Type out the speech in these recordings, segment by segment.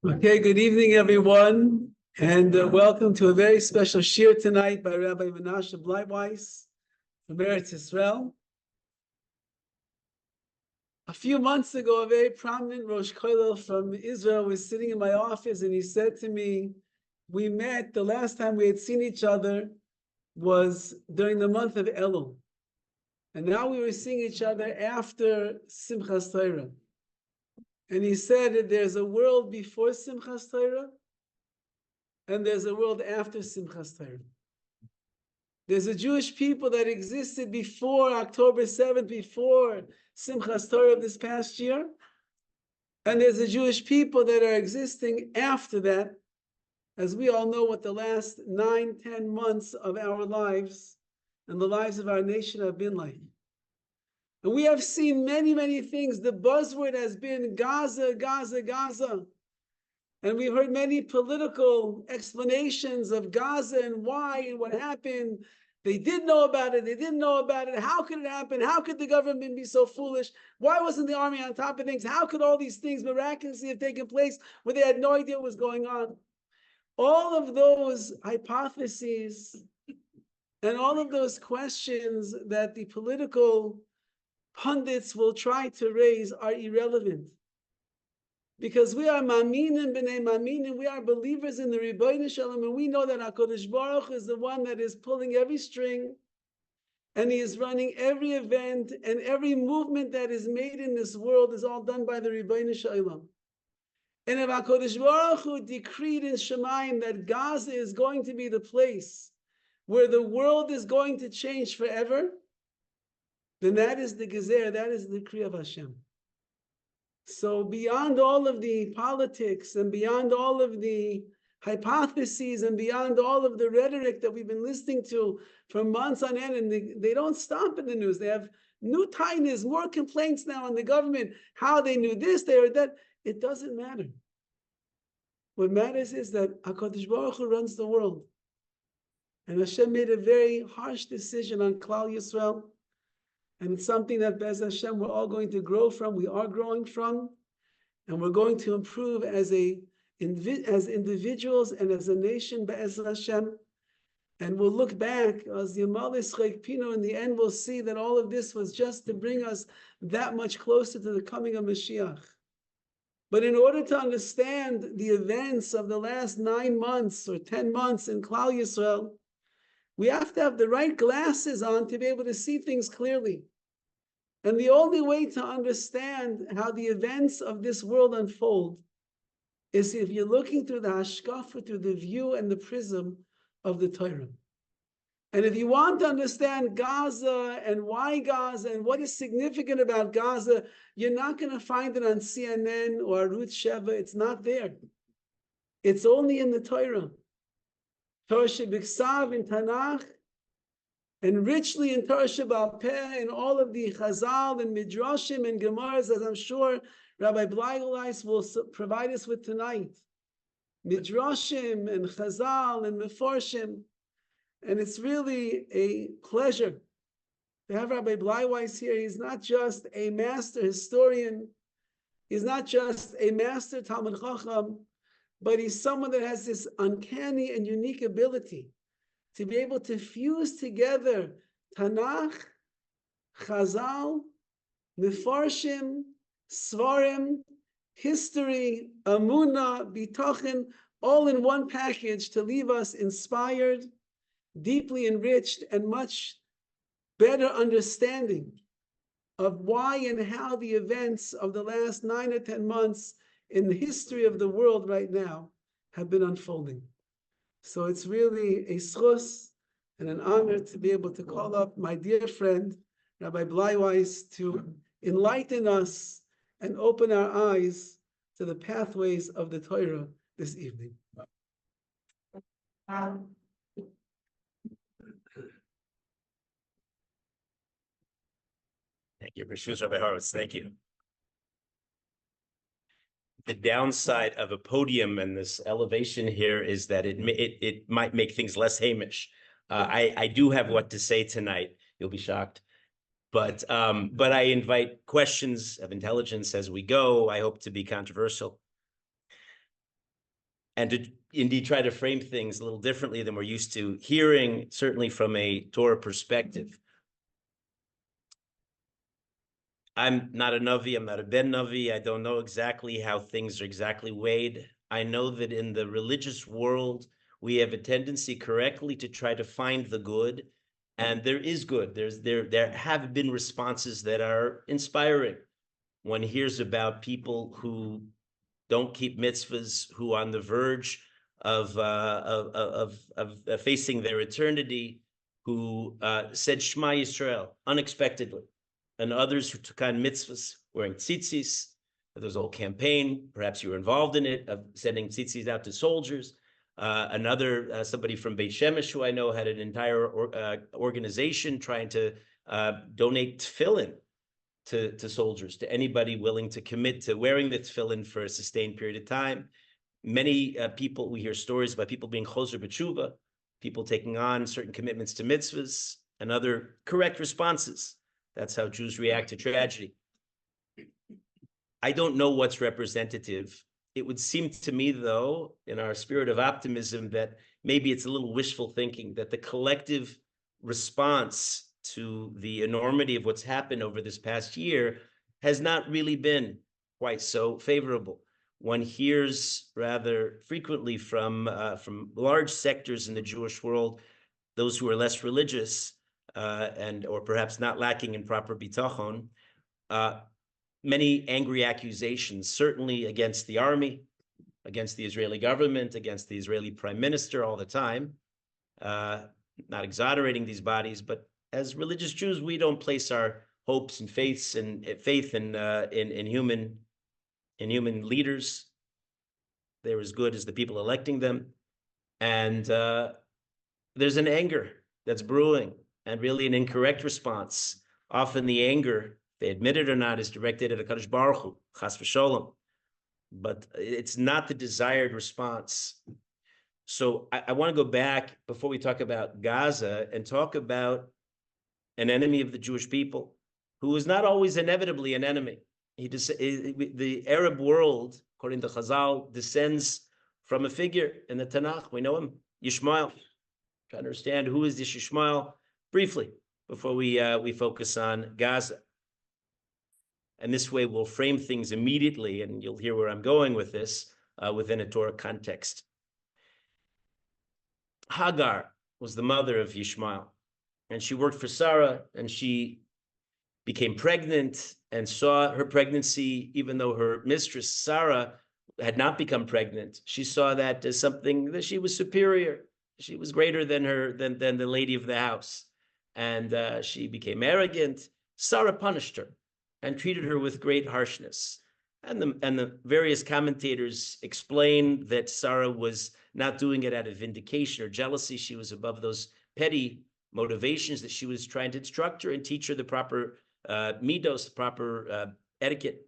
Okay, good evening, everyone, and welcome to a very special shir tonight by Rabbi MENASHE BLEIWEISS from Eretz Israel. A few months ago, a very prominent Rosh Kollel from Israel was sitting in my office, and he said to me, we met, the last time we had seen each other was during the month of Elul, and now we were seeing each other after Simchas Torah. And he said that there's a world before Simchas Torah, and there's a world after Simchas Torah. There's a Jewish people that existed before October 7th, before Simchas Torah of this past year. And there's a Jewish people that are existing after that. As we all know what the last 9-10 months of our lives and the lives of our nation have been like. And we have seen many, many things. The buzzword has been Gaza, Gaza, Gaza. And we've heard many political explanations of Gaza and why and what happened. They did know about it. They didn't know about it. How could it happen? How could the government be so foolish? Why wasn't the army on top of things? How could all these things miraculously have taken place where they had no idea what was going on? All of those hypotheses and all of those questions that the political pundits will try to raise are irrelevant. Because we are maminim b'nei maminim, we are believers in the Ribono Shel Olam, and we know that HaKadosh Baruch Hu is the one that is pulling every string, and he is running every event, and every movement that is made in this world is all done by the Ribono Shel Olam. And if HaKadosh Baruch Hu decreed in Shemayim that Gaza is going to be the place where the world is going to change forever, then that is the gezer, that is the decree of Hashem. So beyond all of the politics and beyond all of the hypotheses and beyond all of the rhetoric that we've been listening to for months on end, and they don't stop in the news. They have new tinies, more complaints now on the government, how they knew this, they heard that. It doesn't matter. What matters is that HaKadosh Baruch Hu runs the world. And Hashem made a very harsh decision on Klal Yisrael. And it's something that Be'ez Hashem we're all going to grow from. We are growing from, and we're going to improve as individuals and as a nation. Be'ez Hashem, and we'll look back as Yamal Yischek Pino. In the end, we'll see that all of this was just to bring us that much closer to the coming of Mashiach. But in order to understand the events of the last 9 months or 10 months in Klal Yisrael, we have to have the right glasses on to be able to see things clearly. And the only way to understand how the events of this world unfold is if you're looking through the hashkafa, through the view and the prism of the Torah. And if you want to understand Gaza and why Gaza and what is significant about Gaza, you're not going to find it on CNN or Arutz Sheva. It's not there. It's only in the Torah. Torah Shebiksav in Tanakh, and richly in Torah Shebal Peh, in all of the Chazal and Midrashim and Gemaras, as I'm sure Rabbi BLEIWEISS will provide us with tonight. Midrashim and Chazal and Meforshim. And it's really a pleasure to have Rabbi BLEIWEISS here. He's not just a master historian. He's not just a master Talmud Chacham, but he's someone that has this uncanny and unique ability to be able to fuse together Tanakh, Chazal, Mefarshim, Svarim, history, Amunah, Bitochen, all in one package to leave us inspired, deeply enriched, and much better understanding of why and how the events of the last 9 or 10 months in the history of the world right now have been unfolding. So it's really a schus and an honor to be able to call up my dear friend, Rabbi BLEIWEISS, to enlighten us and open our eyes to the pathways of the Torah this evening. Thank you, Rishus Rabbi Horowitz. Thank you. The downside of a podium and this elevation here is that it might make things less Hamish. I do have what to say tonight. You'll be shocked. But I invite questions of intelligence as we go. I hope to be controversial. and to indeed try to frame things a little differently than we're used to hearing, certainly from a Torah perspective. I'm not a Navi, I'm not a Ben Navi. I don't know exactly how things are exactly weighed. I know that in the religious world, we have a tendency correctly to try to find the good, and there is good. There have been responses that are inspiring. One hears about people who don't keep mitzvahs, who on the verge of facing their eternity, who said Shema Yisrael unexpectedly, and others who took on mitzvahs wearing tzitzis. There was a whole campaign, perhaps you were involved in it, of sending tzitzis out to soldiers. Somebody from Beit Shemesh, who I know, had an entire organization trying to donate tefillin to soldiers, to anybody willing to commit to wearing the tefillin for a sustained period of time. Many people, we hear stories about people being choser b'tshuva, people taking on certain commitments to mitzvahs and other correct responses. That's how Jews react to tragedy. I don't know what's representative. It would seem to me, though, in our spirit of optimism, that maybe it's a little wishful thinking, that the collective response to the enormity of what's happened over this past year has not really been quite so favorable. One hears rather frequently from large sectors in the Jewish world, those who are less religious or perhaps not lacking in proper bitachon, many angry accusations, certainly against the army, against the Israeli government, against the Israeli prime minister all the time. Not exonerating these bodies, but as religious Jews, we don't place our hopes and faith in human leaders. They're as good as the people electing them, and there's an anger that's brewing, and really an incorrect response. Often the anger, they admit it or not, is directed at HaKadosh Baruch Hu, Chas v'Sholom, but it's not the desired response. So I want to go back before we talk about Gaza and talk about an enemy of the Jewish people, who is not always inevitably an enemy. The Arab world, according to Chazal, descends from a figure in the Tanakh. We know him, Yishmael. Try to understand who is this Yishmael briefly before we focus on Gaza. And this way we'll frame things immediately, and you'll hear where I'm going with this within a Torah context. Hagar was the mother of Yishmael, and she worked for Sarah, and she became pregnant and saw her pregnancy, even though her mistress, Sarah, had not become pregnant. She saw that as something that she was superior. She was greater than the lady of the house. And she became arrogant. Sarah punished her and treated her with great harshness. And the various commentators explain that Sarah was not doing it out of vindication or jealousy. She was above those petty motivations, that she was trying to instruct her and teach her the proper midos, the proper etiquette.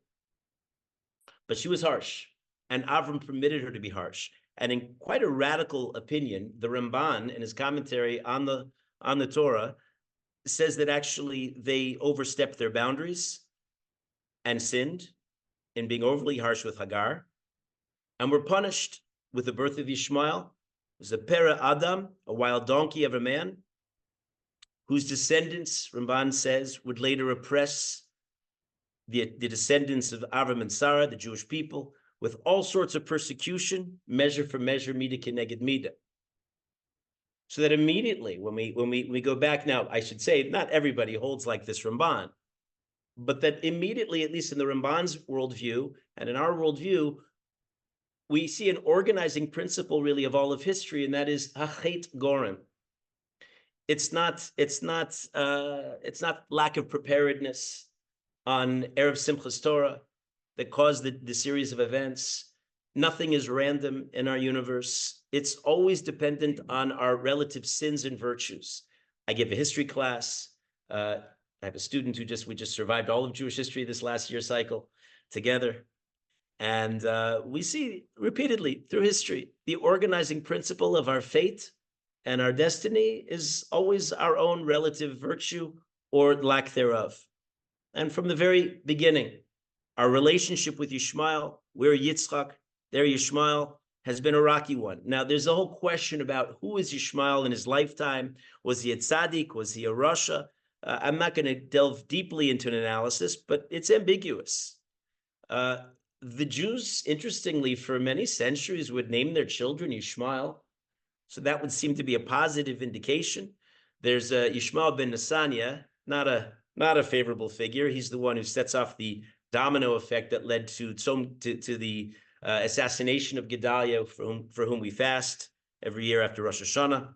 But she was harsh, and Avram permitted her to be harsh. And in quite a radical opinion, the Ramban, in his commentary on the Torah, says that actually they overstepped their boundaries and sinned in being overly harsh with Hagar, and were punished with the birth of Yishmael. It was a pera Adam, a wild donkey of a man, whose descendants, Ramban says, would later oppress the descendants of Avram and Sarah, the Jewish people, with all sorts of persecution, measure for measure, midah keneged midah. So that immediately, when we go back now, I should say, not everybody holds like this Ramban, but that immediately, at least in the Ramban's worldview and in our worldview, we see an organizing principle really of all of history, and that is hachet gorim. It's not lack of preparedness on Erev Simchas Torah that caused the series of events. Nothing is random in our universe. It's always dependent on our relative sins and virtues. I give a history class. I have a student who we just survived all of Jewish history this last year cycle together. And we see repeatedly through history, the organizing principle of our fate and our destiny is always our own relative virtue or lack thereof. And from the very beginning, our relationship with Yishmael, we're Yitzchak, they're Yishmael, has been a rocky one. Now, there's a whole question about who is Yishmael in his lifetime. Was he a tzaddik? Was he a rasha? I'm not going to delve deeply into an analysis, but it's ambiguous. The Jews, interestingly, for many centuries would name their children Yishmael. So that would seem to be a positive indication. There's Yishmael ben Nesaniah, not a favorable figure. He's the one who sets off the domino effect that led to the assassination of Gedaliah, for whom we fast every year after Rosh Hashanah.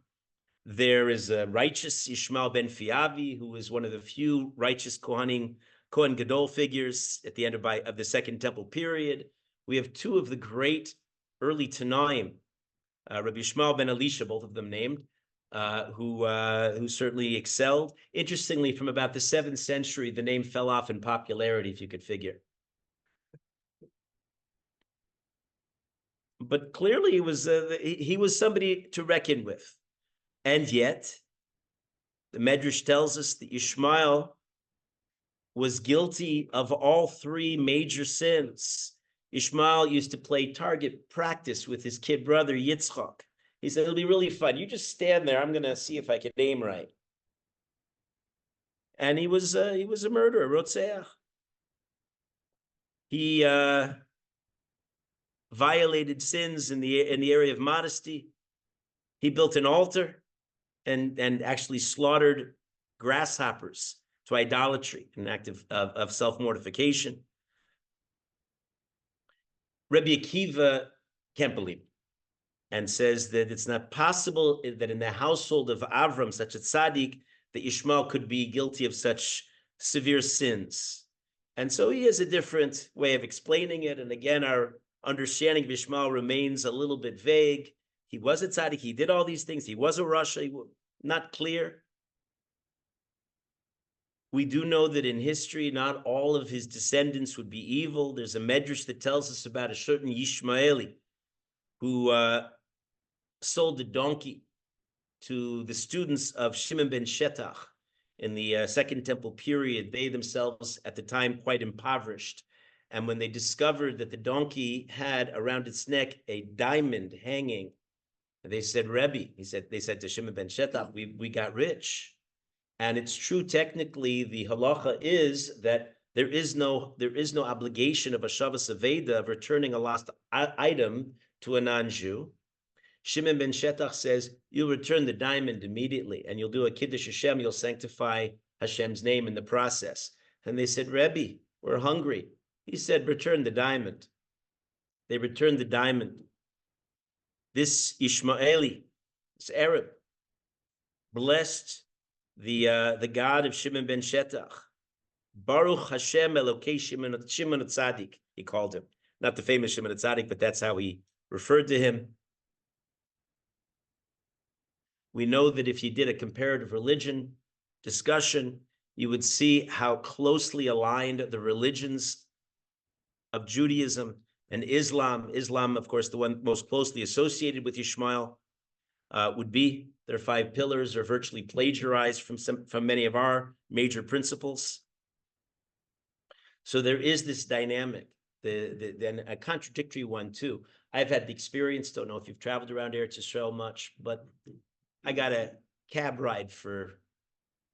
There is a righteous Yishmael ben Fiavi, who is one of the few righteous Kohen Gadol figures at the end of the Second Temple period. We have two of the great early Tanaim, Rabbi Yishmael ben Elisha, both of them named, who certainly excelled. Interestingly, from about the 7th century, the name fell off in popularity, if you could figure. But clearly, he was somebody to reckon with. And yet, the Medrash tells us that Yishmael was guilty of all three major sins. Yishmael used to play target practice with his kid brother Yitzchak. He said, it'll be really fun. You just stand there. I'm going to see if I can aim right. And he was a murderer, Rotzeach. He violated sins in the area of modesty. He built an altar and actually slaughtered grasshoppers to idolatry, an act of self-mortification. Rabbi Akiva can't believe it and says that it's not possible that in the household of Avram, such a tzaddik, that Yishmael could be guilty of such severe sins. And so he has a different way of explaining it. And again, our understanding of Yishmael remains a little bit vague. He was a tzaddik. He did all these things. He was a rasha. Not clear. We do know that in history, not all of his descendants would be evil. There's a medrash that tells us about a certain Yishmaeli who sold a donkey to the students of Shimon ben Shetach in the Second Temple period. They themselves, at the time, quite impoverished. And when they discovered that the donkey had around its neck a diamond hanging, they said, Rabbi, they said to Shimon ben Shetach, we got rich. And it's true, technically, the halacha is that there is no obligation of a Shavas Aveda of returning a lost item to a non-Jew. Shimon ben Shetach says, you'll return the diamond immediately, and you'll do a Kiddush Hashem, you'll sanctify Hashem's name in the process. And they said, Rabbi, we're hungry. He said, return the diamond. They returned the diamond. This Ishmaeli, this Arab, blessed the God of Shimon ben Shetach. Baruch Hashem Elokei Shimon Tzaddik, he called him. Not the famous Shimon Tzaddik, but that's how he referred to him. We know that if you did a comparative religion discussion, you would see how closely aligned the religions of Judaism and Islam, of course, the one most closely associated with Yishmael, would be. Their 5 pillars are virtually plagiarized from many of our major principles. So there is this dynamic, then a contradictory one too. I've had the experience, don't know if you've traveled around Eretz Yisrael much, but I got a cab ride for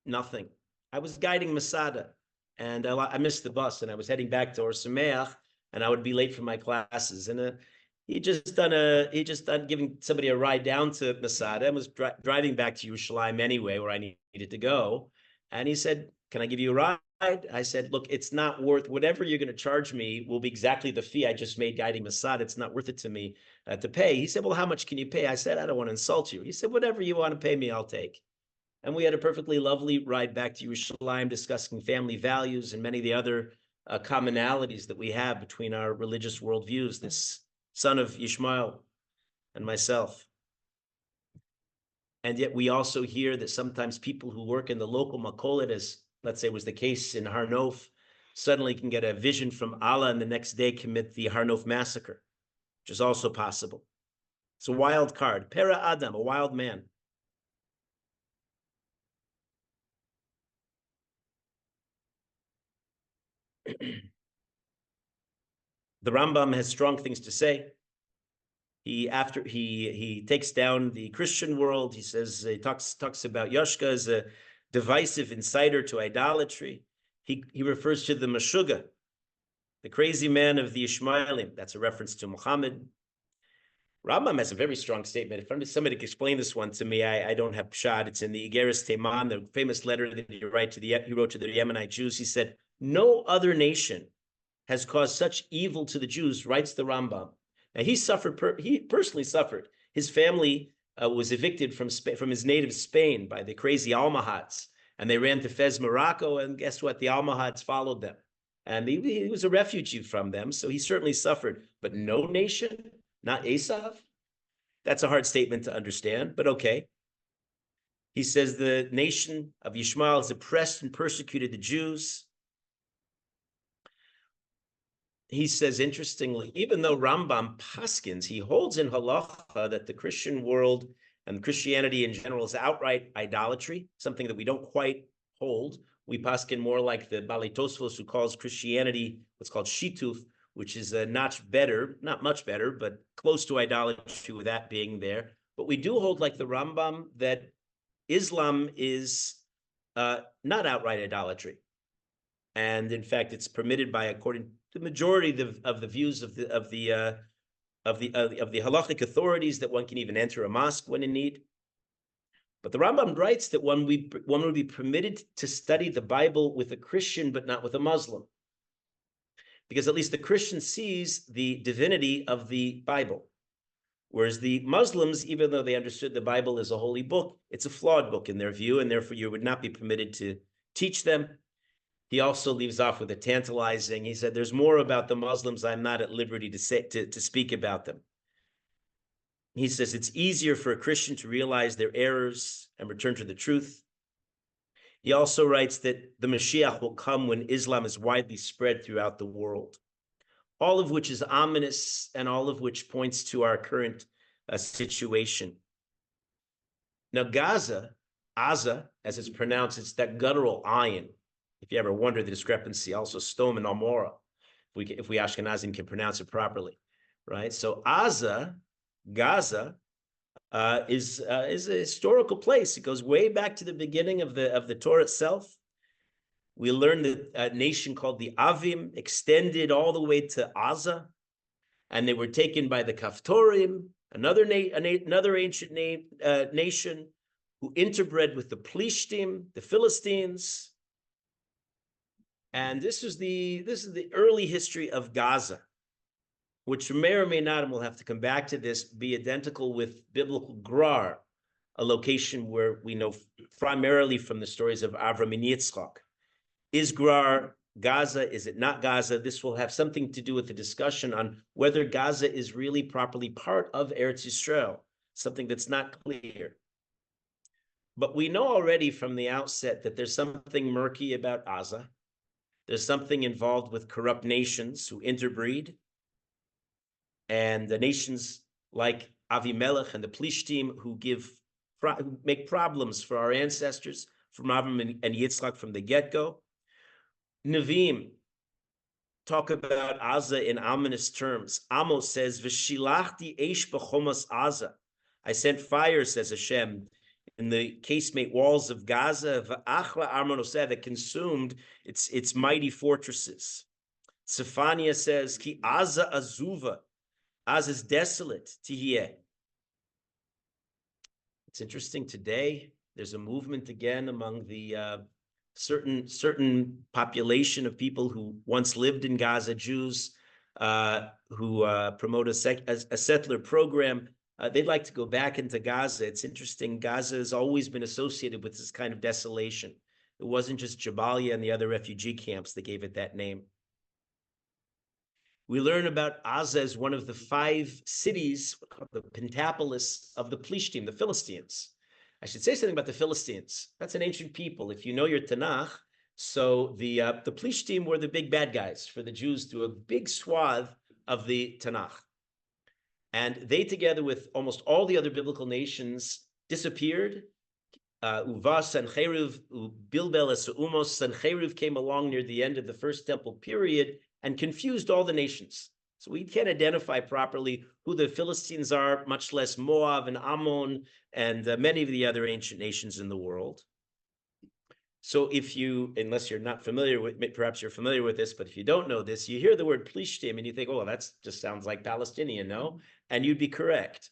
nothing. I was guiding Masada, and I missed the bus, and I was heading back to Or Sameach, and I would be late for my classes. And he just done giving somebody a ride down to Masada and was driving back to Yerushalayim anyway, where I needed to go. And he said, can I give you a ride? I said, look, it's not worth, whatever you're going to charge me will be exactly the fee I just made guiding Masada. It's not worth it to me to pay. He said, well, how much can you pay? I said, I don't want to insult you. He said, whatever you want to pay me, I'll take. And we had a perfectly lovely ride back to Yerushalayim, discussing family values and many of the other commonalities that we have between our religious worldviews, this son of Yishmael and myself. And yet we also hear that sometimes people who work in the local makolet, as let's say was the case in Har Nof, suddenly can get a vision from Allah and the next day commit the Har Nof massacre, which is also possible. It's a wild card. Pera Adam, a wild man. The Rambam has strong things to say. He takes down the Christian world. He says he talks about Yoshka as a divisive inciter to idolatry. He refers to the Meshuggah, the crazy man of the Ishmaelim. That's a reference to Muhammad. Rambam has a very strong statement. If somebody could explain this one to me, I don't have pshat. It's in the Igeres Teman, the famous letter that he wrote to the Yemenite Jews. He said, no other nation has caused such evil to the Jews, writes the Rambam. Now he personally suffered. His family was evicted from his native Spain by the crazy Almohads, and they ran to Fez, Morocco, and guess what? The Almohads followed them. And he was a refugee from them, so he certainly suffered. But no nation, not Esav? That's a hard statement to understand, but okay. He says the nation of Yishmael has oppressed and persecuted the Jews. He says, interestingly, even though Rambam paskins, he holds in halacha that the Christian world and Christianity in general is outright idolatry, something that we don't quite hold. We paskin more like the Balei Tosfos, who calls Christianity what's called shituf, which is a notch better, not much better, but close to idolatry with that being there. But we do hold, like the Rambam, that Islam is not outright idolatry. And in fact, it's permitted by, according to the majority of the views of the halachic authorities, that one can even enter a mosque when in need. But the Rambam writes that one would be permitted to study the Bible with a Christian, but not with a Muslim. Because at least the Christian sees the divinity of the Bible. Whereas the Muslims, even though they understood the Bible as a holy book, it's a flawed book in their view, and therefore you would not be permitted to teach them. He also leaves off with a tantalizing. He said, there's more about the Muslims I'm not at liberty to speak about them. He says it's easier for a Christian to realize their errors and return to the truth. He also writes that the Mashiach will come when Islam is widely spread throughout the world, all of which is ominous and all of which points to our current situation. Now, Gaza, as it's pronounced, it's that guttural ayin. If you ever wonder the discrepancy, also Stom and Amora, if we Ashkenazim can pronounce it properly, right? So Gaza, is a historical place. It goes way back to the beginning of the Torah itself. We learn that a nation called the Avim extended all the way to Gaza, and they were taken by the Kaftorim, another ancient nation who interbred with the Plishtim, the Philistines. And this is the early history of Gaza, which may or may not, and we'll have to come back to this, be identical with biblical Grar, a location where we know primarily from the stories of Avram and Yitzchak. Is Grar Gaza? Is it not Gaza? This will have something to do with the discussion on whether Gaza is really properly part of Eretz Yisrael, something that's not clear. But we know already from the outset that there's something murky about Gaza. There's something involved with corrupt nations who interbreed, and the nations like Avimelech and the Plishtim who make problems for our ancestors, from Avram and Yitzchak from the get-go. Nevi'im talk about Gaza in ominous terms. Amos says, "V'shilachti eish b'chomos Gaza." I sent fire, says Hashem, in the casemate walls of Gaza, v'achla armonoseh, that consumed its mighty fortresses. Zephaniah says, "Ki Gaza azuva." Gaza is desolate. Tihiyeh. It's interesting today. There's a movement again among the certain population of people who once lived in Gaza, Jews, who promote a settler program. They'd like to go back into Gaza. It's interesting. Gaza has always been associated with this kind of desolation. It wasn't just Jabalia and the other refugee camps that gave it that name. We learn about Gaza as one of the 5 cities, the Pentapolis of the Plishtim, the Philistines. I should say something about the Philistines. That's an ancient people. If you know your Tanakh, so the Plishtim were the big bad guys for the Jews through a big swath of the Tanakh. And they, together with almost all the other biblical nations, disappeared. Uvas Sancheriv, Bilbel Umos, Sancheriv came along near the end of the First Temple period and confused all the nations. So we can't identify properly who the Philistines are, much less Moab and Ammon and many of the other ancient nations in the world. So if you, unless you're not familiar with, perhaps you're familiar with this, but if you don't know this, you hear the word Plishtim and you think, oh, that just sounds like Palestinian, no? And you'd be correct.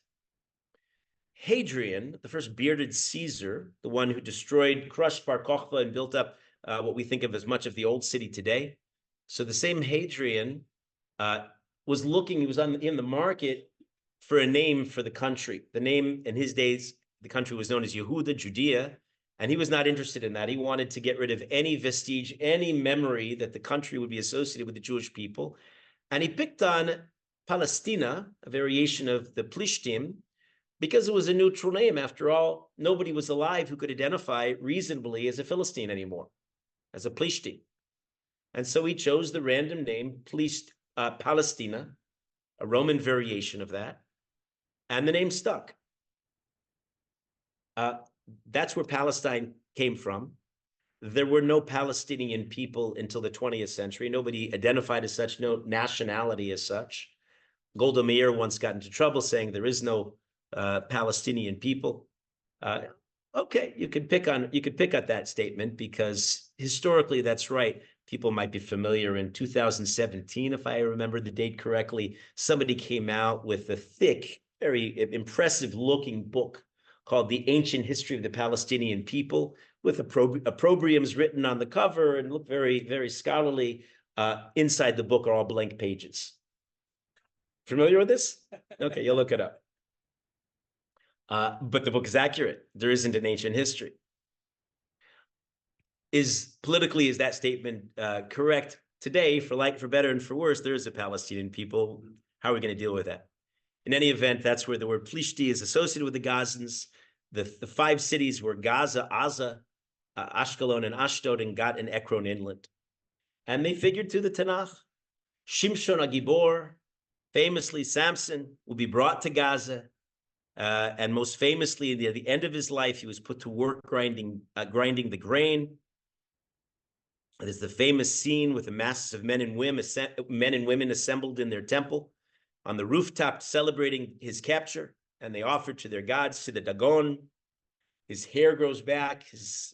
Hadrian, the first bearded Caesar, the one who destroyed, crushed Bar Kokhba and built up what we think of as much of the old city today. So the same Hadrian was looking, he was in the market for a name for the country. The name in his days, the country was known as Yehuda, Judea, and he was not interested in that. He wanted to get rid of any vestige, any memory that the country would be associated with the Jewish people. And he picked on Palestina, a variation of the Plishtim, because it was a neutral name. After all, nobody was alive who could identify reasonably as a Philistine anymore, as a Plishtim. And so he chose the random name Palestina, a Roman variation of that, and the name stuck. That's where Palestine came from. There were no Palestinian people until the 20th century. Nobody identified as such, no nationality as such. Golda Meir once got into trouble saying there is no Palestinian people. Okay, you could pick at that statement because historically that's right. People might be familiar. In 2017, if I remember the date correctly, somebody came out with a thick, very impressive looking book called The Ancient History of the Palestinian People, with opprobriums written on the cover and look very, very scholarly. Inside the book are all blank pages. Familiar with this? Okay, you'll look it up. But the book is accurate. There isn't an ancient history. Is that statement correct? Today, for better and for worse, there is a Palestinian people. How are we going to deal with that? In any event, that's where the word Plishti is associated with the Gazans. The 5 cities were Gaza, Ashkelon, and Ashdod, and Gat and Ekron inland. And they figured through the Tanakh. Shimshon HaGibor, famously Samson, will be brought to Gaza. And most famously, at the end of his life, he was put to work grinding the grain. There's the famous scene with the masses of men and women assembled in their temple on the rooftop celebrating his capture, and they offer to their gods, to the Dagon. His hair grows back, his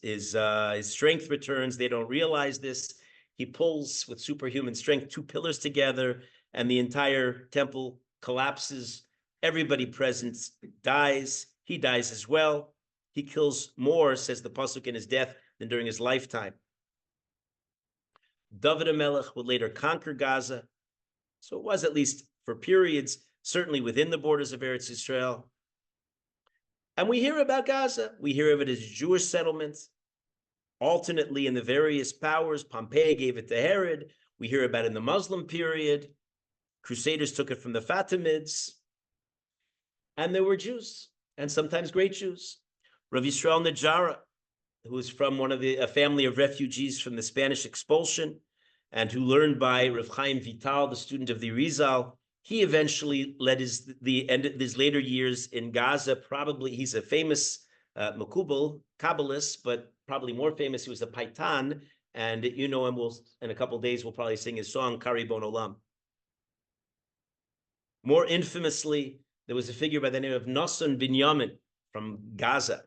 strength returns. They don't realize this. He pulls with superhuman strength 2 pillars together, and the entire temple collapses. Everybody present dies. He dies as well. He kills more, says the pasuk, in his death than during his lifetime. David HaMelech would later conquer Gaza. So it was, at least for periods, certainly within the borders of Eretz Yisrael. And we hear about Gaza. We hear of it as Jewish settlements, alternately in the various powers. Pompey gave it to Herod. We hear about it in the Muslim period. Crusaders took it from the Fatimids. And there were Jews, and sometimes great Jews. Rav Yisrael Najara, who is from a family of refugees from the Spanish expulsion, and who learned by Rav Chaim Vital, the student of the Rizal. He eventually led his later years in Gaza. Probably he's a famous Makubal, Kabbalist, but probably more famous, he was a Paitan, and you know him. In a couple of days, we'll probably sing his song, Kari Bon Olam. More infamously, there was a figure by the name of Nosson Binyamin from Gaza,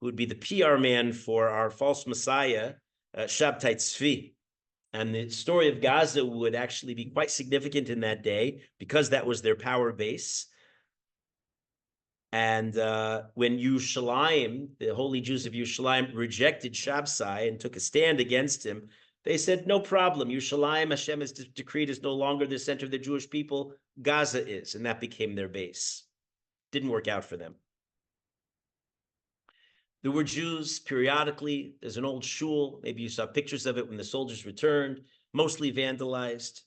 who would be the PR man for our false messiah, Shabtai Tzvi. And the story of Gaza would actually be quite significant in that day because that was their power base. And when Yerushalayim, the holy Jews of Yerushalayim, rejected Shabtai and took a stand against him, they said, no problem. Yerushalayim, Hashem has decreed, is no longer the center of the Jewish people. Gaza is, and that became their base. Didn't work out for them. There were Jews periodically. There's an old shul. Maybe you saw pictures of it when the soldiers returned, mostly vandalized.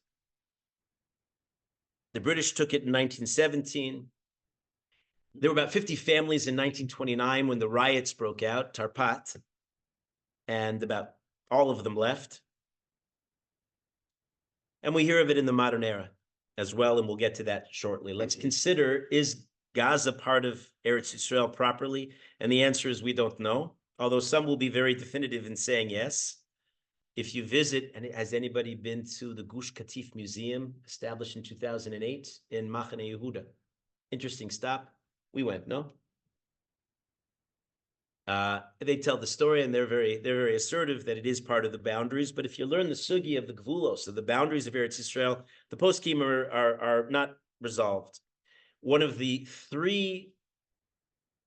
The British took it in 1917. There were about 50 families in 1929 when the riots broke out, Tarpat, and about all of them left. And we hear of it in the modern era as well, and we'll get to that shortly. Let's consider, is Gaza part of Eretz Yisrael properly? And the answer is we don't know, although some will be very definitive in saying yes. if you visit, and has anybody been to the Gush Katif Museum, established in 2008 in Machane Yehuda? Interesting stop. We went, no? They tell the story, and they're very assertive that it is part of the boundaries. But if you learn the sugi of the Gvulos, so the boundaries of Eretz Yisrael, the poskim are not resolved. One of the three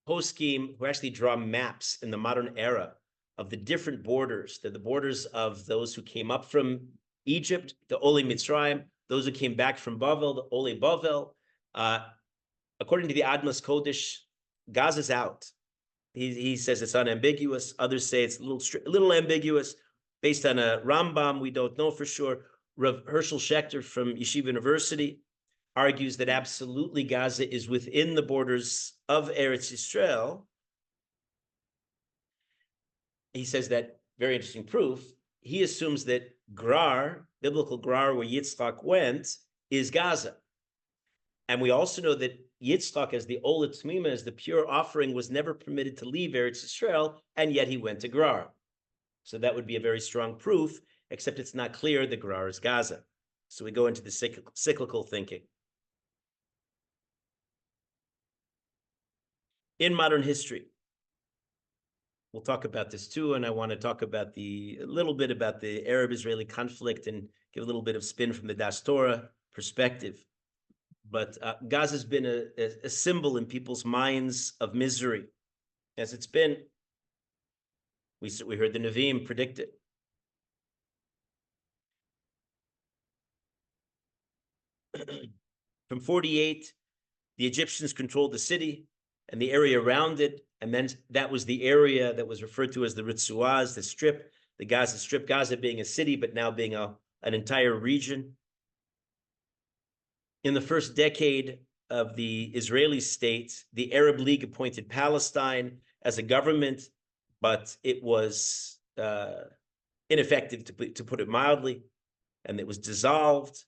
poskim who actually draw maps in the modern era of the different borders, the borders of those who came up from Egypt, the Ole Mitzrayim, those who came back from Bavel, the Ole Bavel. According to the Admas Kodesh, Gaza's out. He says it's unambiguous. Others say it's a little ambiguous. Based on a Rambam, we don't know for sure. Rav Herschel Schechter from Yeshiva University argues that absolutely Gaza is within the borders of Eretz Yisrael. He says that, very interesting proof. He assumes that Grar, biblical Grar, where Yitzchak went, is Gaza. And we also know that Yitzchak, as the Olet Tmima, as the pure offering, was never permitted to leave Eretz Yisrael, and yet he went to Grar. So that would be a very strong proof, except it's not clear that Grar is Gaza. So we go into the cyclical thinking. In modern history, we'll talk about this too, and I want to talk about a little bit about the Arab-Israeli conflict and give a little bit of spin from the Das Torah perspective. But Gaza's been a symbol in people's minds of misery, as it's been. We heard the Nevi'im predict it. From 48, the Egyptians controlled the city and the area around it, and then that was the area that was referred to as the Ritzuaz, the Strip, the Gaza Strip, Gaza being a city, but now being an entire region. In the first decade of the Israeli state, the Arab League appointed Palestine as a government, but it was ineffective, to put it mildly, and it was dissolved.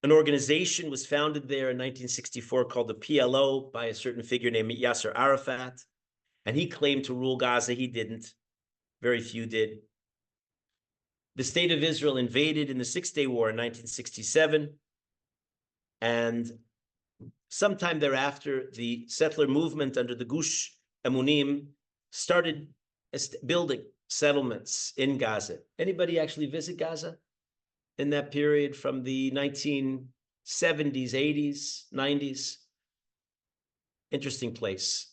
An organization was founded there in 1964 called the PLO by a certain figure named Yasser Arafat, and he claimed to rule Gaza. He didn't. Very few did. The state of Israel invaded in the Six-Day War in 1967, and sometime thereafter, the settler movement under the Gush Emunim started building settlements in Gaza. Anybody actually visit Gaza in that period from the 1970s, 80s, 90s? Interesting place.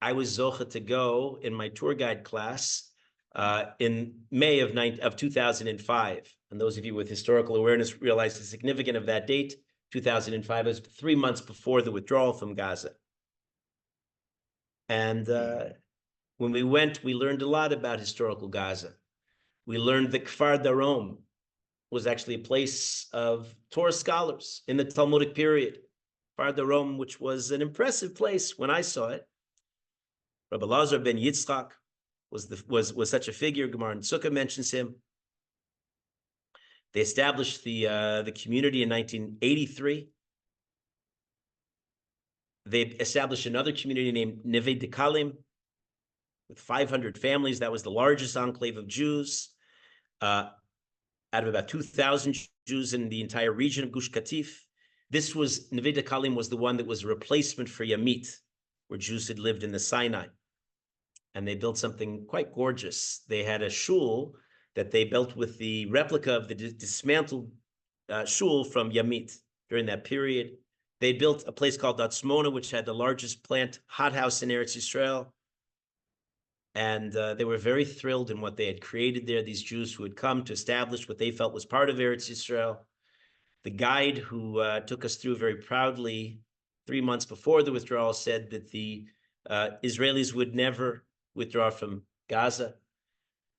I was zocha to go in my tour guide class in May of 2005. And those of you with historical awareness realize the significance of that date. 2005 was 3 months before the withdrawal from Gaza. And when we went, we learned a lot about historical Gaza. We learned that Kfar Darom was actually a place of Torah scholars in the Talmudic period. Kfar Darom, which was an impressive place when I saw it. Rabbi Lazar ben Yitzchak was such a figure. Gemara and Sukkah mentions him. They established the community in 1983. They established another community named Neve Dekalim with 500 families. That was the largest enclave of Jews out of about 2,000 Jews in the entire region of Gush Katif. Neve Dekalim was the one that was a replacement for Yamit, where Jews had lived in the Sinai. And they built something quite gorgeous. They had a shul that they built with the replica of the dismantled shul from Yamit during that period. They built a place called Atzmona, which had the largest plant hothouse in Eretz Yisrael. And they were very thrilled in what they had created there, these Jews who had come to establish what they felt was part of Eretz Yisrael. The guide who took us through very proudly 3 months before the withdrawal said that the Israelis would never withdraw from Gaza.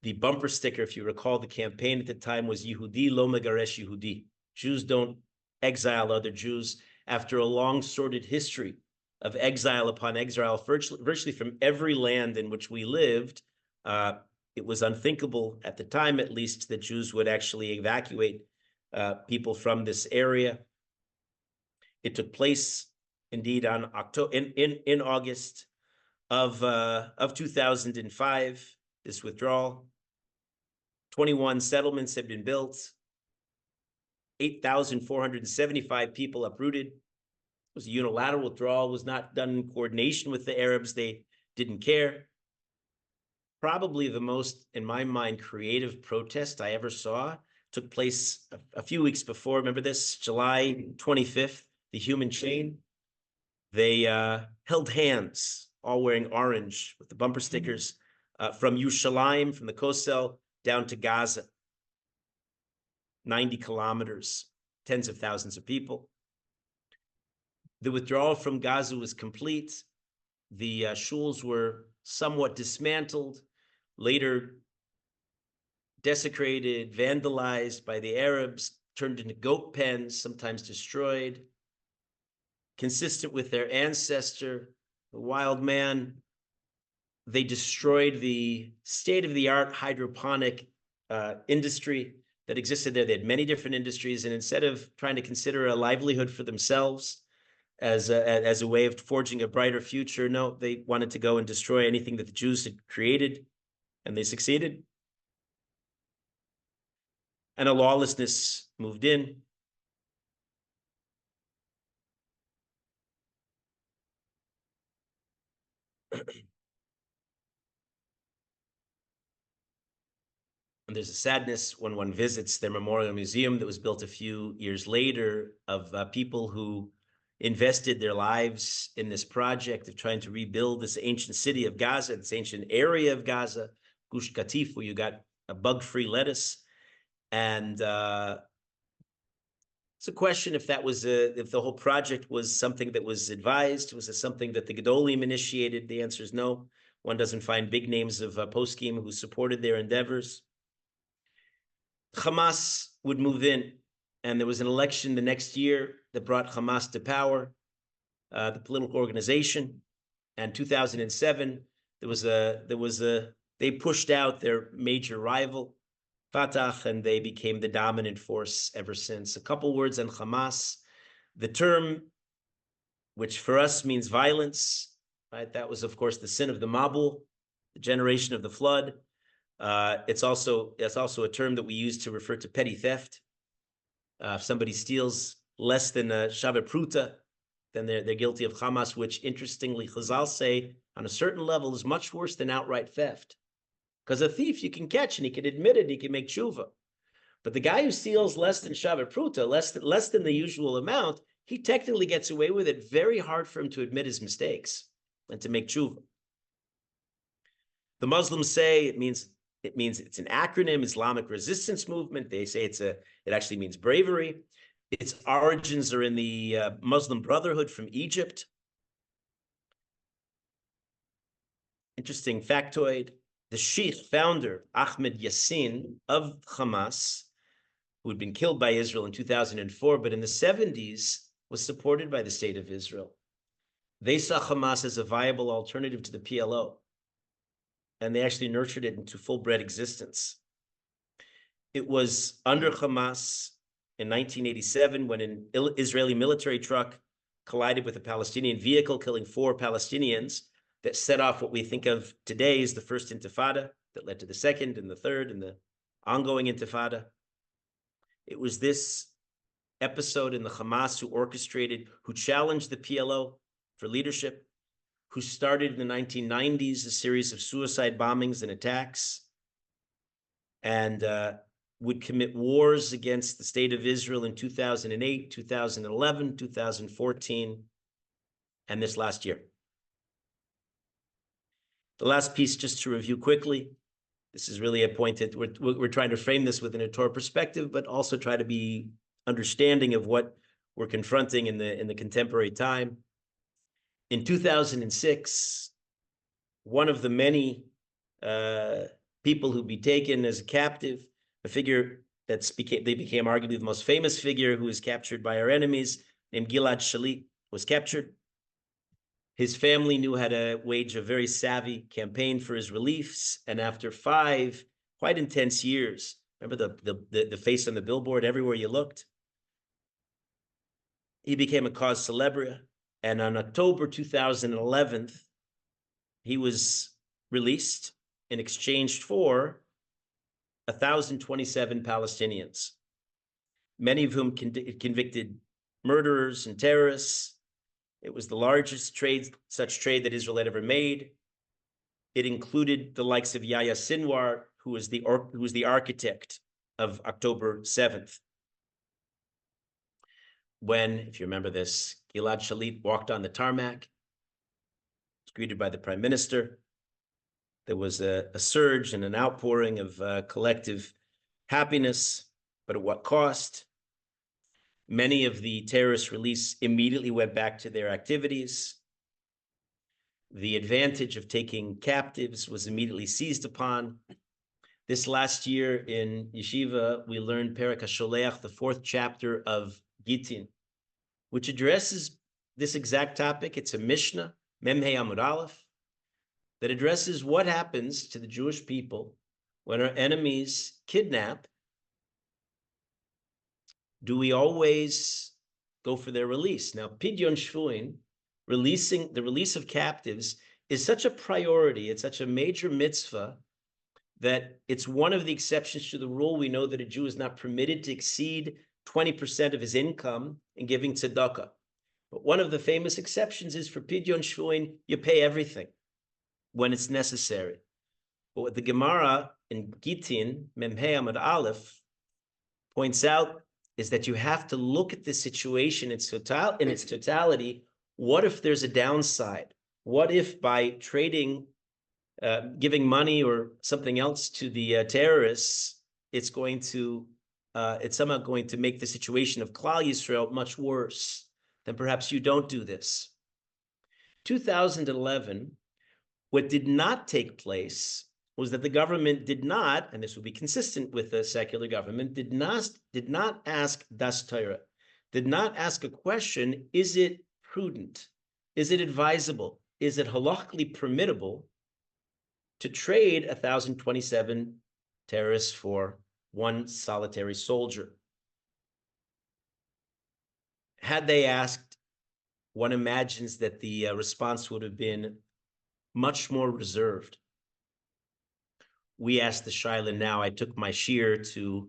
The bumper sticker, if you recall, the campaign at the time was Yehudi lo megaresh Yehudi. Jews don't exile other Jews. After a long, sordid history of exile upon exile, virtually from every land in which we lived, it was unthinkable, at the time at least, that Jews would actually evacuate people from this area. It took place, indeed, on in August of 2005, this withdrawal. 21 settlements had been built. 8,475 people uprooted. It was a unilateral withdrawal, was not done in coordination with the Arabs. They didn't care. Probably the most, in my mind, creative protest I ever saw took place a few weeks before. Remember this? July 25th, the human chain. They held hands, all wearing orange with the bumper stickers, from Yerushalayim, from the Kosel, down to Gaza. 90 kilometers, tens of thousands of people. The withdrawal from Gaza was complete. The shuls were somewhat dismantled, later desecrated, vandalized by the Arabs, turned into goat pens, sometimes destroyed. Consistent with their ancestor, the wild man, they destroyed the state-of-the-art hydroponic industry that existed there. They had many different industries, and instead of trying to consider a livelihood for themselves as a way of forging a brighter future, no, they wanted to go and destroy anything that the Jews had created, and they succeeded. And a lawlessness moved in. And there's a sadness when one visits their memorial museum that was built a few years later of people who invested their lives in this project of trying to rebuild this ancient city of Gaza, this ancient area of Gaza, Gush Katif, where you got a bug-free lettuce. And it's a question if that was if the whole project was something that was advised, was it something that the Gedolim initiated? The answer is no. One doesn't find big names of poskim who supported their endeavors. Hamas would move in, and there was an election the next year that brought Hamas to power, the political organization. And 2007, they pushed out their major rival, Fatah, and they became the dominant force ever since. A couple words on Hamas. The term, which for us means violence, right? That was, of course, the sin of the Mabul, the generation of the flood. It's also a term that we use to refer to petty theft. If somebody steals less than a shavet pruta, then they're guilty of Hamas, which, interestingly, Chazal say on a certain level is much worse than outright theft. Because a thief you can catch and he can admit it, he can make tshuva. But the guy who steals less than shavet pruta, less than the usual amount, he technically gets away with it. Very hard for him to admit his mistakes and to make tshuva. The Muslims say it means it's an acronym, Islamic Resistance Movement. They say it actually means bravery. Its origins are in the Muslim Brotherhood from Egypt. Interesting factoid. The Sheikh founder, Ahmed Yassin of Hamas, who had been killed by Israel in 2004, but in the 70s was supported by the state of Israel. They saw Hamas as a viable alternative to the PLO, and they actually nurtured it into full-bred existence. It was under Hamas in 1987 when an Israeli military truck collided with a Palestinian vehicle, killing 4 Palestinians, that set off what we think of today as the first intifada that led to the second and the third and the ongoing intifada. It was this episode in the Hamas who challenged the PLO for leadership, who started in the 1990s a series of suicide bombings and attacks, and would commit wars against the state of Israel in 2008, 2011, 2014, and this last year. The last piece, just to review quickly, this is really a point that we're trying to frame this within a Torah perspective, but also try to be understanding of what we're confronting in the contemporary time. In 2006, one of the many people who'd be taken as a captive, a figure they became arguably the most famous figure who was captured by our enemies, named Gilad Shalit, was captured. His family knew how to wage a very savvy campaign for his relief, and after 5 quite intense years, remember the face on the billboard everywhere you looked? He became a cause célèbre, and on October 2011, he was released in exchange for 1,027 Palestinians, many of whom convicted murderers and terrorists. It was the largest such trade that Israel had ever made. It included the likes of Yahya Sinwar, who was the architect of October 7th. When, if you remember this, Gilad Shalit walked on the tarmac, was greeted by the prime minister. There was a surge and an outpouring of collective happiness, but at what cost? Many of the terrorists released immediately went back to their activities. The advantage of taking captives was immediately seized upon. This last year in Yeshiva, we learned Perek HaSholeach, the 4th chapter of Gittin, which addresses this exact topic. It's a Mishnah, Memhei Amud Aleph, that addresses what happens to the Jewish people when our enemies kidnap. Do we always go for their release? Now, Pidyon Shvuin, the release of captives, is such a priority, it's such a major mitzvah, that it's one of the exceptions to the rule. We know that a Jew is not permitted to exceed 20% of his income in giving tzedakah. But one of the famous exceptions is for Pidyon Shvuin, you pay everything when it's necessary. But what the Gemara in Gittin, Memhei Amud Aleph, points out is that you have to look at the situation in its totality. What if there's a downside? What if by trading, giving money or something else to the terrorists, it's somehow going to make the situation of Klal Yisrael much worse? Then perhaps you don't do this. 2011, what did not take place was that the government did not, and this would be consistent with the secular government, did not ask das Torah, did not ask a question: is it prudent? Is it advisable? Is it halachically permittable to trade 1,027 terrorists for one solitary soldier? Had they asked, one imagines that the response would have been much more reserved. We asked the Shaila now. I took my shear to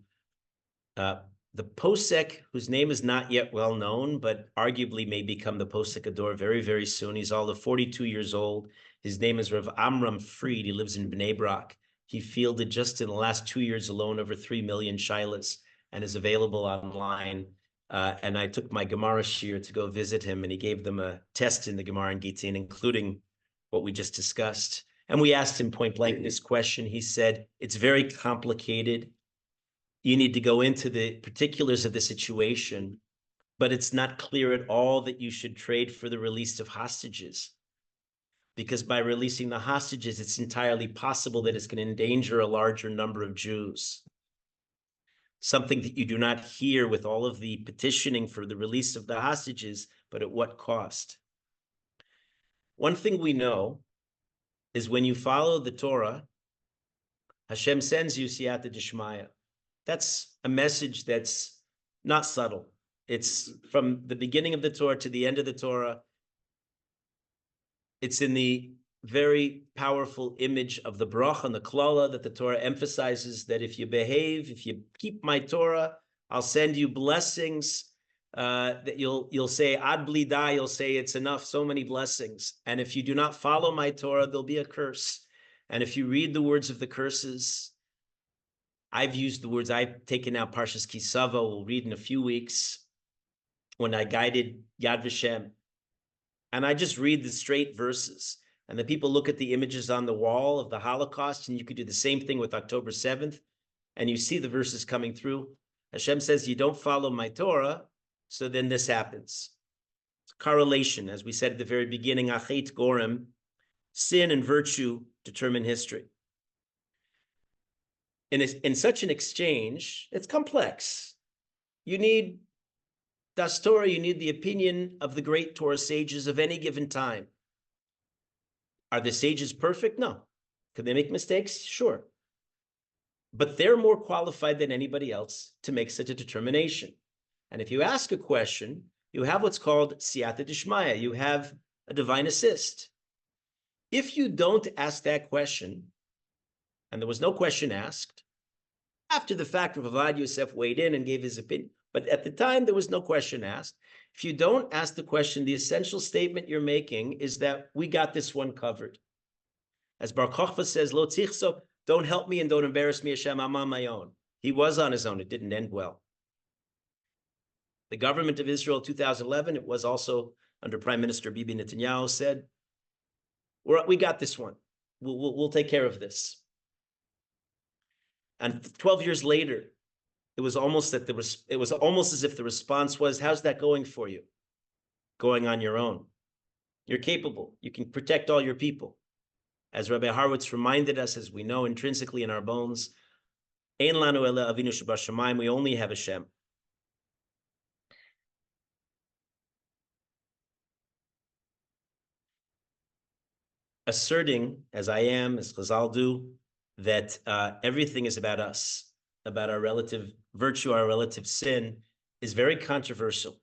the posek, whose name is not yet well known, but arguably may become the posek ador very, very soon. He's all of 42 years old. His name is Rav Amram Fried. He lives in Bnei Brak. He fielded just in the last 2 years alone over 3 million shailas and is available online. And I took my Gemara shear to go visit him, and he gave them a test in the Gemara and Gittin, including what we just discussed. And we asked him point blank this question. He said, it's very complicated. You need to go into the particulars of the situation, but it's not clear at all that you should trade for the release of hostages. Because by releasing the hostages, it's entirely possible that it's going to endanger a larger number of Jews. Something that you do not hear with all of the petitioning for the release of the hostages, but at what cost? One thing we know is when you follow the Torah, Hashem sends you siyata d'shmaya. That's a message that's not subtle. It's from the beginning of the Torah to the end of the Torah. It's in the very powerful image of the bracha and the klala that the Torah emphasizes, that if you behave, if you keep my Torah, I'll send you blessings. That you'll say ad bli da, you'll say it's enough, so many blessings. And if you do not follow my Torah, there'll be a curse. And if you read the words of the curses, I've used the words, I've taken out Parshas Kisava, we'll read in a few weeks, when I guided Yad Vashem. And I just read the straight verses. And the people look at the images on the wall of the Holocaust, and you could do the same thing with October 7th, and you see the verses coming through. Hashem says, you don't follow my Torah, so then this happens. Correlation, as we said at the very beginning, achet gorem, sin and virtue determine history. In such an exchange, it's complex. You need das Torah, you need the opinion of the great Torah sages of any given time. Are the sages perfect? No. Could they make mistakes? Sure. But they're more qualified than anybody else to make such a determination. And if you ask a question, you have what's called siyata d'shmaya. You have a divine assist. If you don't ask that question, and there was no question asked, After the fact, Rav Yosef weighed in and gave his opinion. But at the time, there was no question asked. If you don't ask the question, the essential statement you're making is that we got this one covered. As Bar Kochva says, Lo tichso, don't help me and don't embarrass me, Hashem, I'm on my own. He was on his own. It didn't end well. The government of Israel, 2011, it was also under Prime Minister Bibi Netanyahu, said, we got this one. We'll take care of this. And 12 years later, it was almost as if the response was, how's that going for you? Going on your own. You're capable. You can protect all your people. As Rabbi Harwitz reminded us, as we know intrinsically in our bones, Ein lanu ela avinu shebashamayim, we only have Hashem. Asserting, as I am, as Chazal do, that everything is about us, about our relative virtue, our relative sin, is very controversial.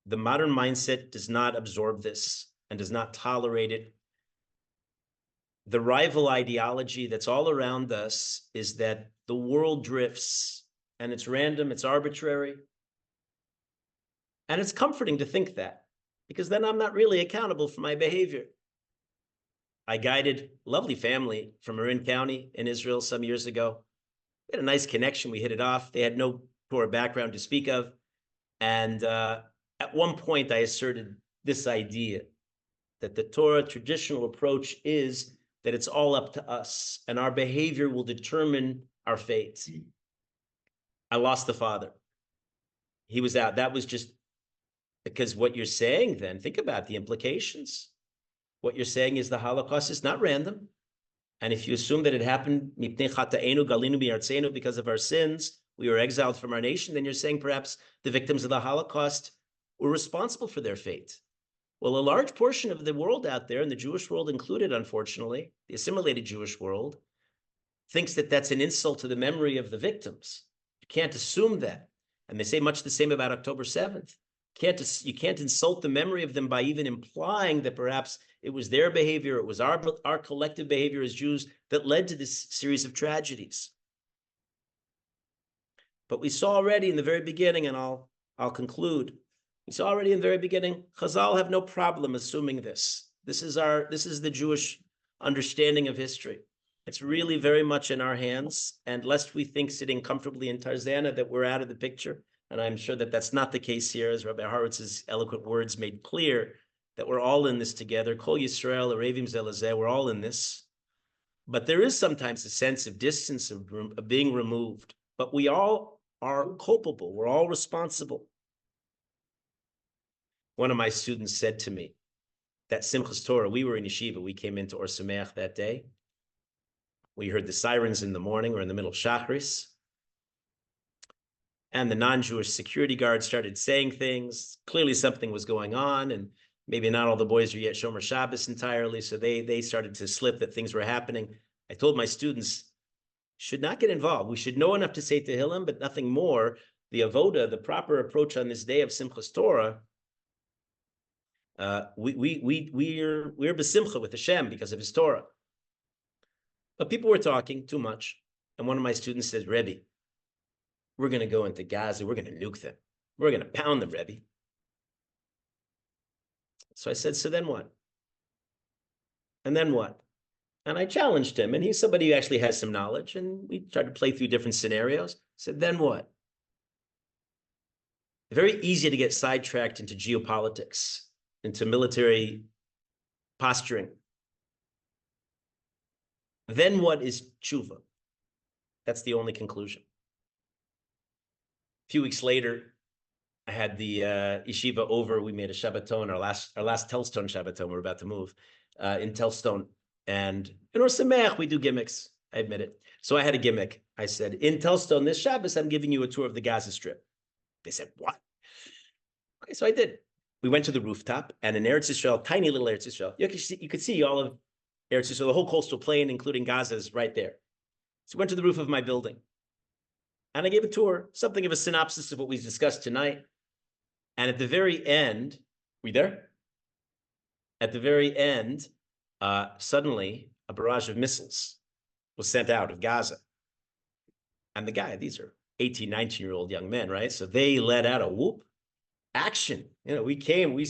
The modern mindset does not absorb this and does not tolerate it. The rival ideology that's all around us is that the world drifts and it's random, it's arbitrary. And it's comforting to think that, because then I'm not really accountable for my behavior. I guided a lovely family from Marin County in Israel some years ago. We had a nice connection. We hit it off. They had no Torah background to speak of. And at one point, I asserted this idea that the Torah traditional approach is that it's all up to us and our behavior will determine our fate. I lost the father. He was out. That was just because what you're saying then, think about the implications. What you're saying is the Holocaust is not random. And if you assume that it happened because of our sins, we were exiled from our nation, then you're saying perhaps the victims of the Holocaust were responsible for their fate. Well, a large portion of the world out there, and the Jewish world included, unfortunately, the assimilated Jewish world, thinks that that's an insult to the memory of the victims. You can't assume that. And they say much the same about October 7th. You can't insult the memory of them by even implying that perhaps it was their behavior, it was our collective behavior as Jews that led to this series of tragedies. But we saw already in the very beginning, and I'll conclude, we saw already in the very beginning, Chazal have no problem assuming this. This is the Jewish understanding of history. It's really very much in our hands, and lest we think sitting comfortably in Tarzana that we're out of the picture, and I'm sure that that's not the case here, as Rabbi Horowitz's eloquent words made clear, that we're all in this together. Kol Yisrael, Arevim Zelazeh, we're all in this. But there is sometimes a sense of distance, of being removed. But we all are culpable. We're all responsible. One of my students said to me that Simchas Torah, we were in yeshiva, we came into Or Sameach that day. We heard the sirens in the morning or in the middle of Shachris. And the non-Jewish security guard started saying things. Clearly something was going on, and maybe not all the boys are yet Shomer Shabbos entirely, so they started to slip that things were happening. I told my students, should not get involved. We should know enough to say Tehillim, but nothing more. The avoda, the proper approach on this day of Simchas Torah, we're besimcha with Hashem because of his Torah. But people were talking too much, and one of my students said, Rebbe, we're going to go into Gaza. We're going to nuke them. We're going to pound them, Rebbe. So I said, so then what? And then what? And I challenged him, and he's somebody who actually has some knowledge, and we tried to play through different scenarios. I said, then what? Very easy to get sidetracked into geopolitics, into military posturing. Then what is tshuva? That's the only conclusion. A few weeks later, I had the yeshiva over. We made a Shabbaton, our last Telstone Shabbaton. We're about to move in Telstone. And in Or Sameach, we do gimmicks. I admit it. So I had a gimmick. I said, in Telstone this Shabbos, I'm giving you a tour of the Gaza Strip. They said, what? Okay, so I did. We went to the rooftop, and in Eretz Yisrael, tiny little Eretz Yisrael, you could see all of Eretz Yisrael, the whole coastal plain, including Gaza, is right there. So we went to the roof of my building. And I gave a tour, something of a synopsis of what we discussed tonight. And at the very end, we there? At the very end, suddenly a barrage of missiles was sent out of Gaza. And the guy, these are 18, 19-year-old young men, right? So they let out a whoop. Action. We came, we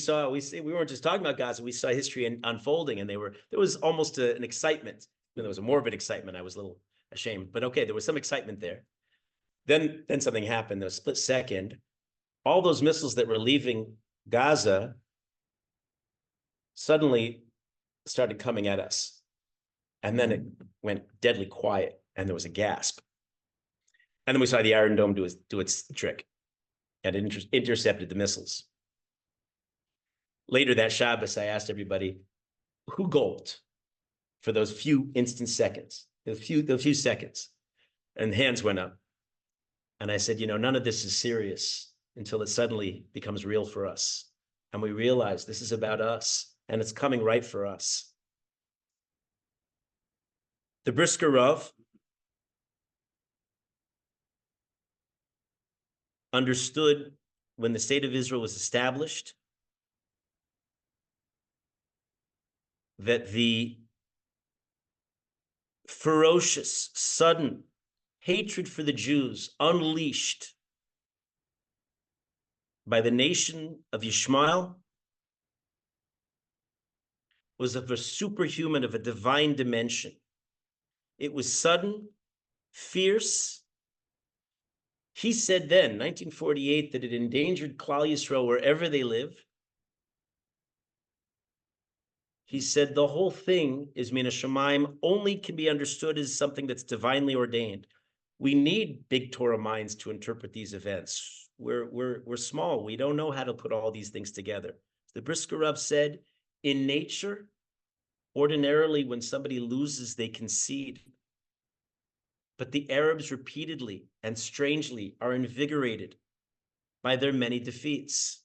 weren't just talking about Gaza, we saw history unfolding, and there was almost an excitement. There was a morbid excitement. I was a little ashamed, but okay, there was some excitement there. Then something happened. There was a split second. All those missiles that were leaving Gaza suddenly started coming at us. And then it went deadly quiet, and there was a gasp. And then we saw the Iron Dome do its trick, and it intercepted the missiles. Later that Shabbos, I asked everybody, who gulped for those few instant seconds, those few seconds? And hands went up. And I said, none of this is serious until it suddenly becomes real for us. And we realize this is about us, and it's coming right for us. The Brisker Rav understood when the state of Israel was established that the ferocious, sudden hatred for the Jews unleashed by the nation of Yishmael was of a superhuman, of a divine dimension. It was sudden, fierce. He said then, 1948, that it endangered Klal Yisrael wherever they live. He said the whole thing is MENASHE, only can be understood as something that's divinely ordained. We need big Torah minds to interpret these events. We're small. We don't know how to put all these things together. The Brisker Rav said, in nature, ordinarily when somebody loses, they concede. But the Arabs repeatedly and strangely are invigorated by their many defeats.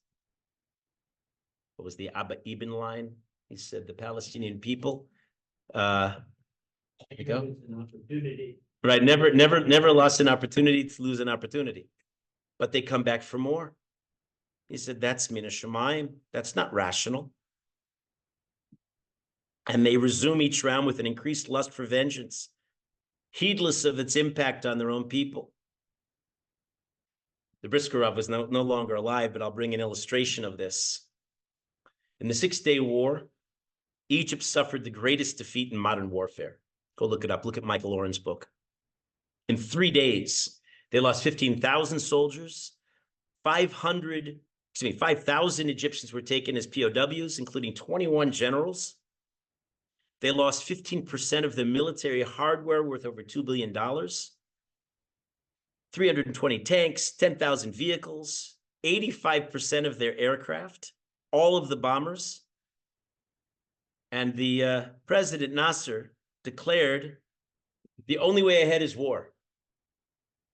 What was the Abba Ibn line? He said the Palestinian people, there you go. An opportunity. Right, never lost an opportunity to lose an opportunity. But they come back for more. He said, that's MENASHE. That's not rational. And they resume each round with an increased lust for vengeance, heedless of its impact on their own people. The Brisker Rav was no longer alive, but I'll bring an illustration of this. In the 6-Day War, Egypt suffered the greatest defeat in modern warfare. Go look it up. Look at Michael Oren's book. In 3 days, they lost 15,000 soldiers. 5,000 Egyptians were taken as POWs, including 21 generals. They lost 15% of their military hardware worth over $2 billion, 320 tanks, 10,000 vehicles, 85% of their aircraft, all of the bombers. And the President Nasser declared the only way ahead is war,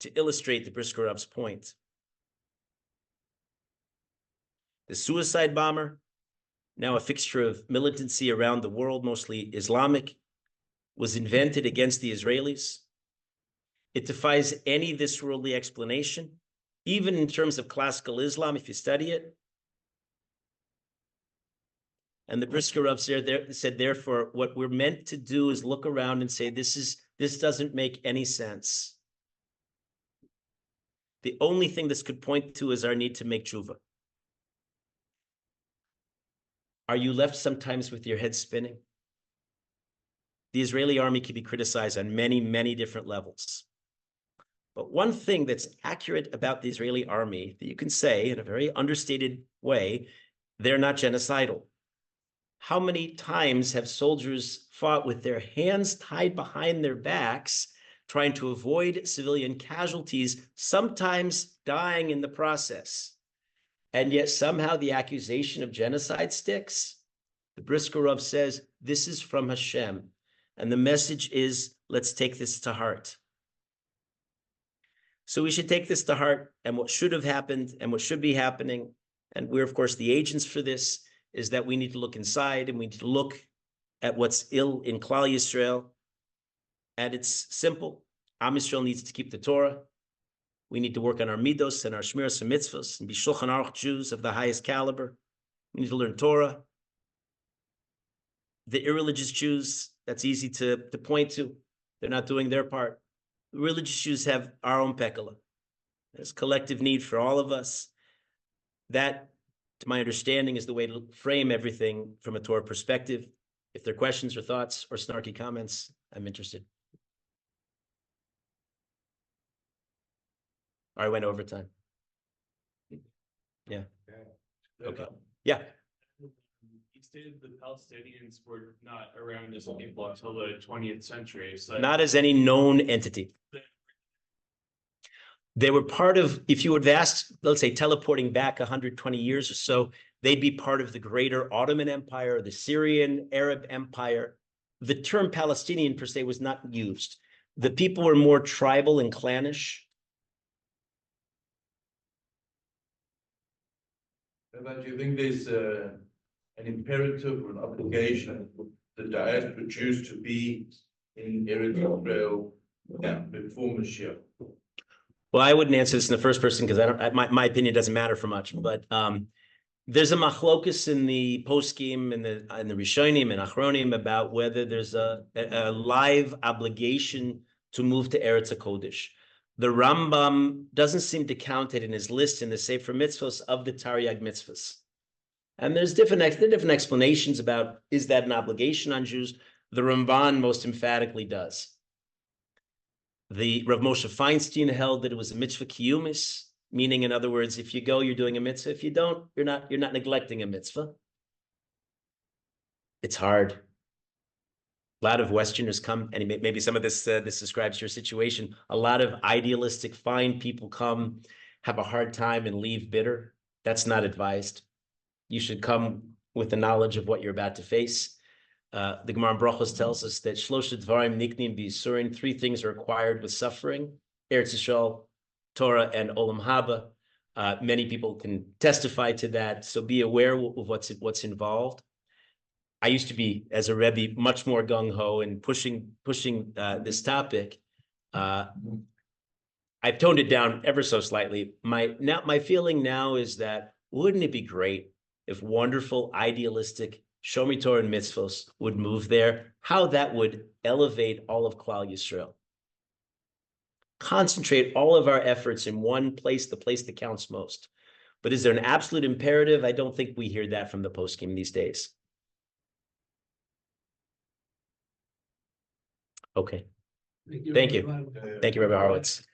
to illustrate the Brisker Rav's point. The suicide bomber, now a fixture of militancy around the world, mostly Islamic, was invented against the Israelis. It defies any this worldly explanation, even in terms of classical Islam, if you study it. And the Brisker Rav said, therefore, what we're meant to do is look around and say, this doesn't make any sense. The only thing this could point to is our need to make tshuva. Are you left sometimes with your head spinning? The Israeli army can be criticized on many, many different levels. But one thing that's accurate about the Israeli army that you can say in a very understated way, they're not genocidal. How many times have soldiers fought with their hands tied behind their backs, trying to avoid civilian casualties, sometimes dying in the process? And yet somehow the accusation of genocide sticks. The Brisker Rav says, this is from Hashem. And the message is, let's take this to heart. So we should take this to heart, and what should have happened and what should be happening, and we're, of course, the agents for this, is that we need to look inside and we need to look at what's ill in Klal Yisrael. And it's simple. Am Yisrael needs to keep the Torah. We need to work on our midos and our shmiras and mitzvahs and be Shulchan Aruch Jews of the highest caliber. We need to learn Torah. The irreligious Jews, that's easy to point to. They're not doing their part. religious Jews have our own pekala. There's collective need for all of us. That, to my understanding, is the way to frame everything from a Torah perspective. If there are questions or thoughts or snarky comments, I'm interested. I went over time. Yeah. Okay. Yeah. He stated the Palestinians were not around as people until the 20th century. So Not as any known entity. They were part of, if you would have asked, let's say, teleporting back 120 years or so, they'd be part of the greater Ottoman Empire, the Syrian Arab Empire. The term Palestinian per se was not used. The people were more tribal and clannish. But do you think there's an imperative or an obligation the diaspora Jews to be in Eretz Israel before Mashiach? Well, I wouldn't answer this in the first person because my opinion doesn't matter for much. But there's a machlokus in the poskim and the Rishonim and Achronim about whether there's a live obligation to move to Eretz HaKodesh. The Rambam doesn't seem to count it in his list in the Sefer Mitzvos of the Taryag Mitzvos. And there's different explanations about, is that an obligation on Jews? The Ramban most emphatically does. The Rav Moshe Feinstein held that it was a mitzvah kiyumis, meaning, in other words, if you go, you're doing a mitzvah. If you don't, you're not neglecting a mitzvah. It's hard. A lot of Westerners come, and maybe some of this describes your situation. A lot of idealistic, fine people come, have a hard time, and leave bitter. That's not advised. You should come with the knowledge of what you're about to face. The Gemara in Brachos tells us that Shloshet Dvarim Niknim B'Yisurin, 3 things are acquired with suffering: Eretz Yisrael, Torah, and Olam Haba. Many people can testify to that, so be aware of what's involved. I used to be, as a Rebbe, much more gung-ho and pushing this topic. I've toned it down ever so slightly. My feeling now is that wouldn't it be great if wonderful, idealistic Shomi Torah and Mitzvos would move there? How that would elevate all of Klal Yisrael. Concentrate all of our efforts in one place, the place that counts most. But is there an absolute imperative? I don't think we hear that from the poskim these days. Okay. Thank you. Thank you, Rabbi Horowitz.